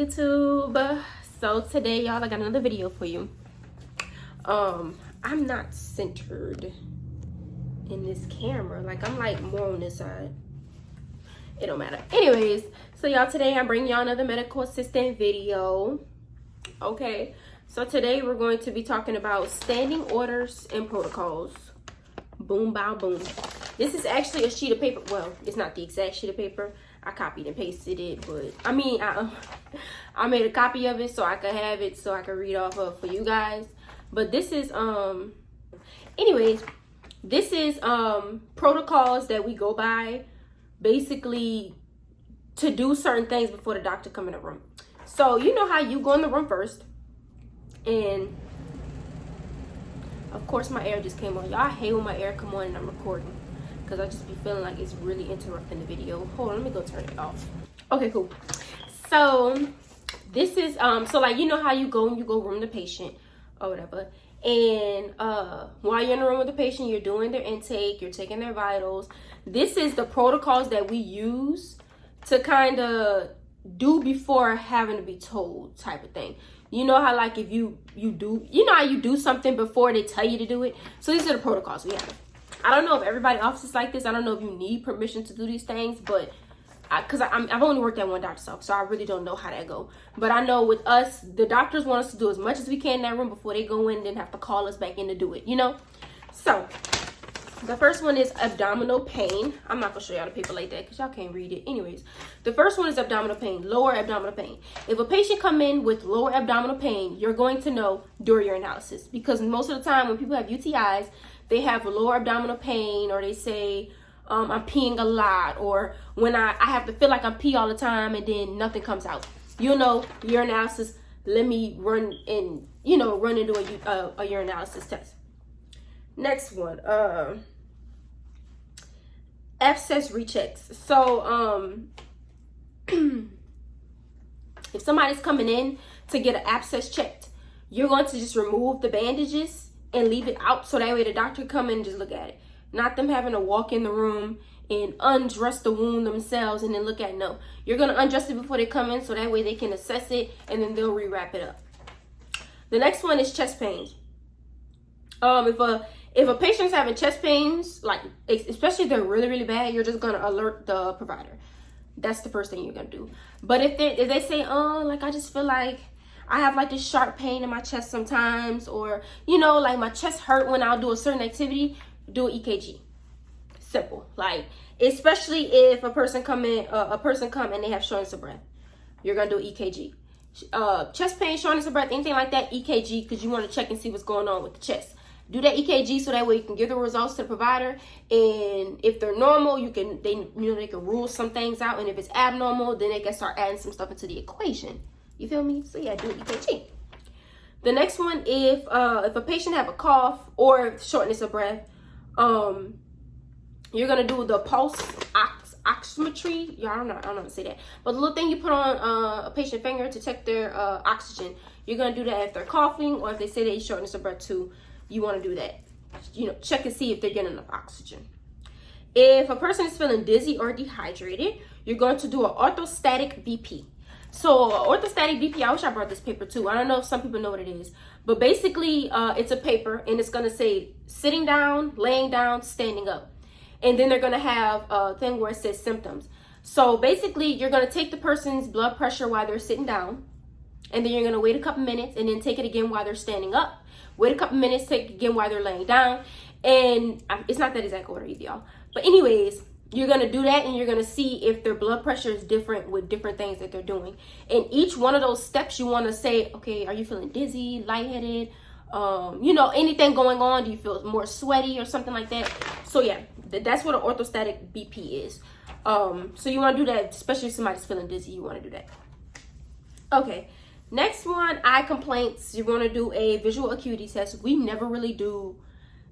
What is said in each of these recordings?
YouTube. So today, y'all, I got another video for you. I'm not centered in this camera. Like, I'm like more on this side. It don't matter. Anyways, so y'all, today I'm bringing y'all another medical assistant video. Okay, so today we're going to be talking about standing orders and protocols. Boom, bow, boom. This is actually a sheet of paper. Well, it's not the exact sheet of paper. I copied and pasted it, but I mean, I made a copy of it so I could have it so I could read off of for you guys. But this is anyways, this is protocols that we go by basically to do certain things before the doctor come in the room. So you know how you go in the room first, and of course my air just came on. Y'all hate when my air come on and I'm recording, because I just be feeling like it's really interrupting the video. Hold on, let me go turn it off. Okay, cool. So this is so like, you know how you go room the patient or whatever, and while you're in the room with the patient, you're doing their intake, you're taking their vitals. This is the protocols that we use to kind of do before having to be told, type of thing. You know how like if you do, you know how you do something before they tell you to do it? So these are the protocols we have. I don't know if everybody office is like this. I don't know if you need permission to do these things, but because I've only worked at one doctor's office, so I really don't know how that go. But I know with us, the doctors want us to do as much as we can in that room before they go in and then have to call us back in to do it, you know? So the first one is abdominal pain. I'm not gonna show y'all the paper like that because y'all can't read it. Anyways, the first one is abdominal pain, lower abdominal pain. If a patient come in with lower abdominal pain, you're going to know during your analysis, because most of the time when people have UTIs, they have lower abdominal pain, or they say, I'm peeing a lot, or when I have to feel like I'm pee all the time and then nothing comes out. You know, urinalysis, let me run and, you know, run into a urinalysis test. Next one, abscess rechecks. So, if somebody's coming in to get an abscess checked, you're going to just remove the bandages and leave it out, so that way the doctor come in and just look at it. Not them having to walk in the room and undress the wound themselves and then look at it. No, you're going to undress it before they come in, so that way they can assess it and then they'll rewrap it up. The next one is chest pains. If a patient's having chest pains, like especially if they're really, really bad, you're just going to alert the provider. That's the first thing you're going to do. But if they say, oh, like I just feel like I have like this sharp pain in my chest sometimes, or, you know, like my chest hurt when I'll do a certain activity, do an EKG. Simple. Like, especially if a person come and they have shortness of breath, you're gonna do an EKG. Chest pain, shortness of breath, anything like that, EKG, because you want to check and see what's going on with the chest. Do that EKG so that way you can give the results to the provider, and if they're normal, they can rule some things out, and if it's abnormal, then they can start adding some stuff into the equation. You feel me? So yeah, do an EKG. The next one, if a patient have a cough or shortness of breath, you're gonna do the pulse oximetry. Yeah, I don't know how to say that, but the little thing you put on a patient's finger to check their oxygen. You're gonna do that if they're coughing, or if they say they shortness of breath too. You want to do that. You know, check and see if they're getting enough oxygen. If a person is feeling dizzy or dehydrated, you're going to do an orthostatic BP. So orthostatic BP, I wish I brought this paper too. I don't know if some people know what it is, but basically it's a paper, and it's going to say sitting down, laying down, standing up. And then they're going to have a thing where it says symptoms. So basically you're going to take the person's blood pressure while they're sitting down, and then you're going to wait a couple minutes and then take it again while they're standing up. Wait a couple minutes, take it again while they're laying down. And it's not that exact order either, y'all. But anyways, you're going to do that, and you're going to see if their blood pressure is different with different things that they're doing. And each one of those steps, you want to say, okay, are you feeling dizzy, lightheaded? You know, anything going on? Do you feel more sweaty or something like that? So yeah, that's what an orthostatic BP is. So you want to do that, especially if somebody's feeling dizzy, you want to do that. Okay. Next one, eye complaints. You're going to do a visual acuity test. We never really do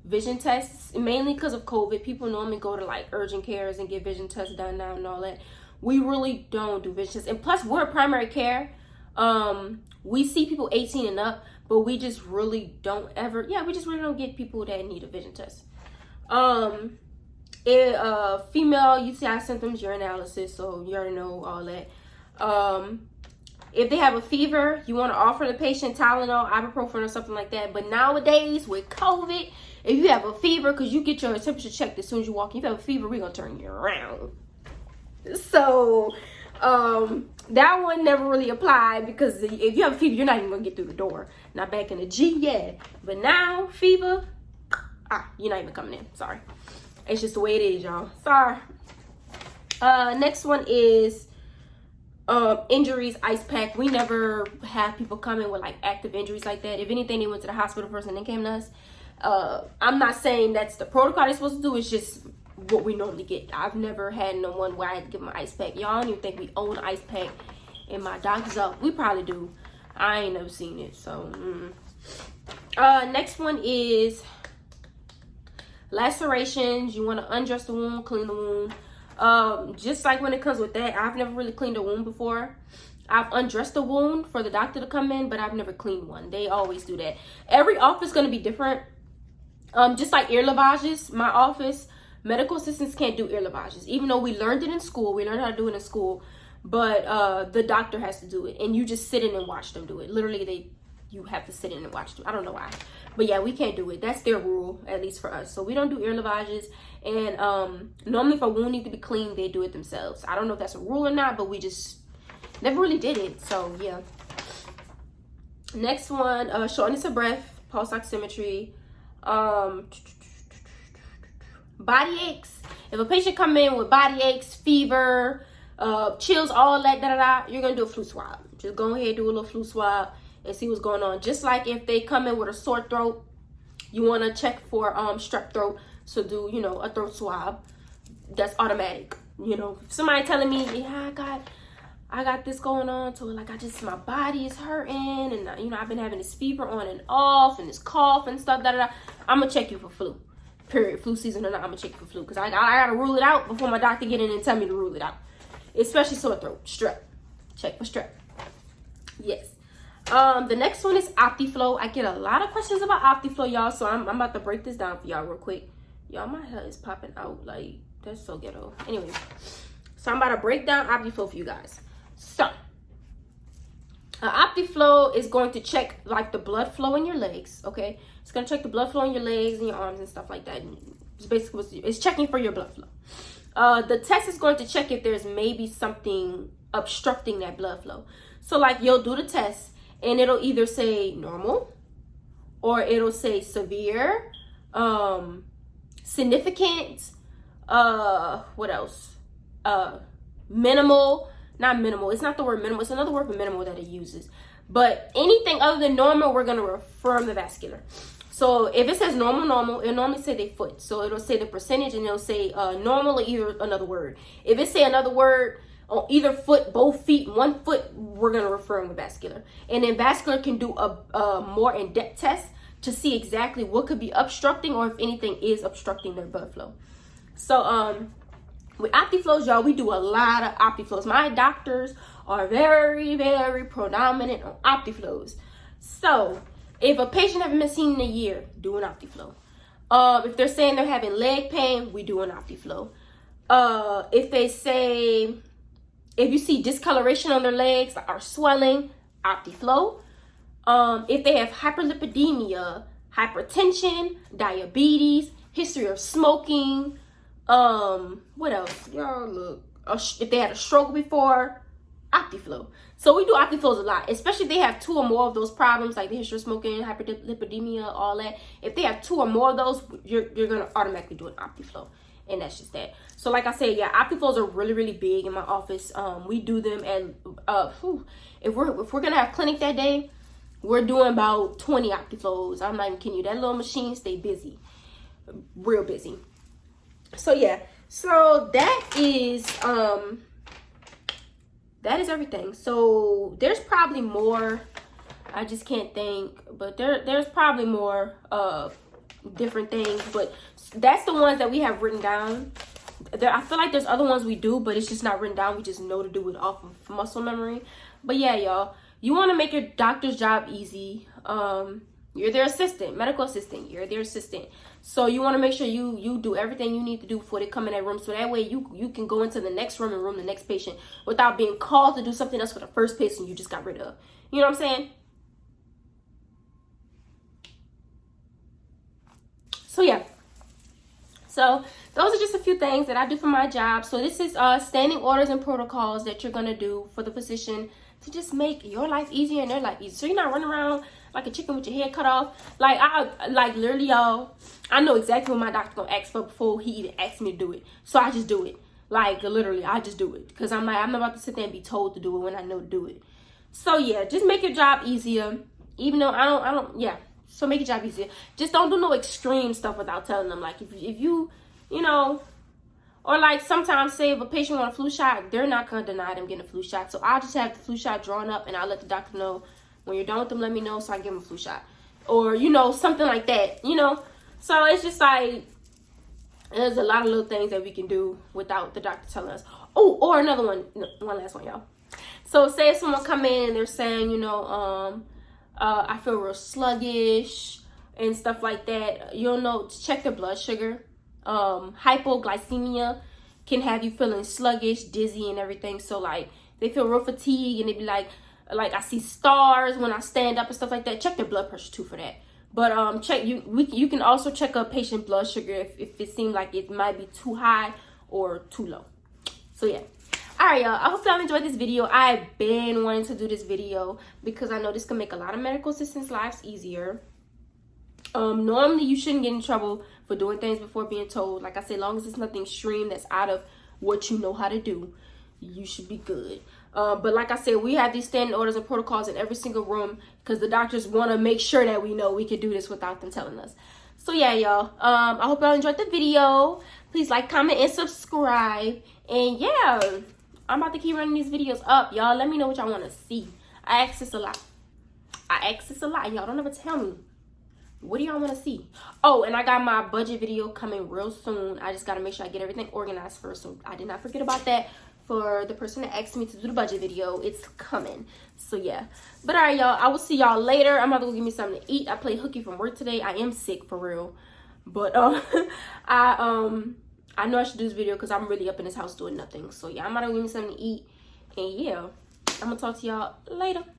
vision tests, mainly because of COVID. People normally go to like urgent cares and get vision tests done now and all that. We really don't do vision tests. And plus, we're primary care. We see people 18 and up, but we just really don't get people that need a vision test. Female UTI symptoms, urinalysis, so you already know all that. if they have a fever, you want to offer the patient Tylenol, ibuprofen, or something like that. But nowadays with COVID, if you have a fever, because you get your temperature checked as soon as you walk in, if you have a fever, we're going to turn you around. So that one never really applied, because if you have a fever, you're not even going to get through the door. Not back in the G, yeah. But now, fever, you're not even coming in. Sorry. It's just the way it is, y'all. Sorry. Next one is injuries, ice pack. We never have people come in with like active injuries like that. If anything, they went to the hospital first and then came to us. I'm not saying that's the protocol they're supposed to do. It's just what we normally get. I've never had no one where I had to give them an ice pack. Y'all don't even think we own an ice pack in my doctor's office. We probably do. I ain't never seen it. So, next one is lacerations. You want to undress the wound, clean the wound. Just like when it comes with that, I've never really cleaned a wound before. I've undressed a wound for the doctor to come in, but I've never cleaned one. They always do that. Every office is going to be different. Just like ear lavages, my office, medical assistants can't do ear lavages. Even though we learned it in school, we learned how to do it in school, but the doctor has to do it. And you just sit in and watch them do it. Literally, you have to sit in and watch them. I don't know why. But yeah, we can't do it. That's their rule, at least for us. So we don't do ear lavages. And normally if a wound needs to be cleaned, they do it themselves. I don't know if that's a rule or not, but we just never really did it. So yeah. Next one, shortness of breath, pulse oximetry, body aches. If a patient come in with body aches, fever, chills, all that, you're going to do a flu swab. Just go ahead, do a little flu swab and see what's going on. Just like if they come in with a sore throat, you want to check for strep throat. So do, you know, a throat swab. That's automatic. You know, if somebody telling me, yeah, I got this going on, so like my body is hurting, and you know, I've been having this fever on and off, and this cough and stuff, I'm gonna check you for flu. Period. Flu season or not, I'm gonna check you for flu, because I gotta rule it out before my doctor get in and tell me to rule it out. Especially sore throat, strep. Check for strep. Yes. The next one is Optiflow. I get a lot of questions about Optiflow, y'all, so I'm about to break this down for y'all real quick. Y'all, my hair is popping out. Like, that's so ghetto. Anyway, so I'm about to break down Optiflow for you guys. So, Optiflow is going to check, like, the blood flow in your legs, okay? It's going to check the blood flow in your legs and your arms and stuff like that. It's basically, it's checking for your blood flow. The test is going to check if there's maybe something obstructing that blood flow. So, like, you'll do the test, and it'll either say normal, or it'll say severe, significant, what else? Minimal, not minimal. It's not the word minimal. It's another word for minimal that it uses. But anything other than normal, we're going to refer the vascular. So if it says normal, it'll normally say their foot. So it'll say the percentage, and it'll say normal or either another word. If it say another word on either foot, both feet, one foot, we're going to refer them with vascular. And then vascular can do a more in-depth test to see exactly what could be obstructing, or if anything is obstructing their blood flow. So with Optiflows, y'all, we do a lot of Optiflows. My doctors are very, very predominant on Optiflows. So if a patient hasn't been seen in a year, do an Optiflow. If they're saying they're having leg pain, we do an Optiflow. If they say, if you see discoloration on their legs or swelling, Optiflow. If they have hyperlipidemia, hypertension, diabetes, history of smoking, what else? Y'all look. If they had a stroke before, Optiflow. So we do Optiflows a lot, especially if they have 2 or more of those problems, like the history of smoking, hyperlipidemia, all that. If they have 2 or more of those, you're going to automatically do an Optiflow. And that's just that. So like I said, yeah, Optiflows are really, really big in my office. We do them, and if we're going to have clinic that day, we're doing about 20 Optiflows. I'm not even kidding you. That little machine stay busy. Real busy. So yeah. So that is everything. So there's probably more. I just can't think, but there's probably more different things, but that's the ones that we have written down. I feel like there's other ones we do, but it's just not written down. We just know to do it off of muscle memory. But yeah, y'all, you want to make your doctor's job easy. You're their assistant, medical assistant. You're their assistant. So you want to make sure you do everything you need to do before they come in that room, so that way you can go into the next room and room the next patient without being called to do something else for the first patient you just got rid of. You know what I'm saying? So yeah. So those are just a few things that I do for my job. So this is standing orders and protocols that you're gonna do for the physician to just make your life easier and their life easier. So you're not running around like a chicken with your head cut off. Like literally, y'all, I know exactly what my doctor gonna ask for before he even asks me to do it. So I just do it. Like literally, I just do it because I'm not about to sit there and be told to do it when I know to do it. So yeah, just make your job easier. Even though I don't. Yeah. So make your job easier. Just don't do no extreme stuff without telling them. Like if you, you know, or like sometimes say if a patient want a flu shot, they're not gonna deny them getting a flu shot. So I'll just have the flu shot drawn up and I'll let the doctor know when you're done with them. Let me know so I can give them a flu shot, or you know, something like that. You know, so it's just like there's a lot of little things that we can do without the doctor telling us. Oh, or another one, one last one, y'all. So say if someone come in and they're saying, you know, I feel real sluggish and stuff like that. You'll know to check their blood sugar. Hypoglycemia can have you feeling sluggish, dizzy, and everything. So like they feel real fatigued and they be like I see stars when I stand up and stuff like that. Check their blood pressure too for that. But check you can also check a patient blood sugar if it seems like it might be too high or too low. So yeah. Alright, y'all, I hope y'all enjoyed this video. I've been wanting to do this video because I know this can make a lot of medical assistants' lives easier. Normally you shouldn't get in trouble for doing things before being told. Like I said, as long as it's nothing extreme that's out of what you know how to do, you should be good. But like I said, we have these standing orders and protocols in every single room because the doctors want to make sure that we know we can do this without them telling us. So yeah, y'all, I hope y'all enjoyed the video. Please like, comment, and subscribe. And yeah, I'm about to keep running these videos up, y'all. Let me know what y'all want to see. I ask this a lot. And y'all don't ever tell me. What do y'all want to see? Oh, and I got my budget video coming real soon. I just got to make sure I get everything organized first. So I did not forget about that for the person that asked me to do the budget video. It's coming. So yeah. But all right, y'all. I will see y'all later. I'm about to go get me something to eat. I played hooky from work today. I am sick for real. But I know I should do this video because I'm really up in this house doing nothing. So yeah, I'm about to give me something to eat. And yeah, I'm going to talk to y'all later.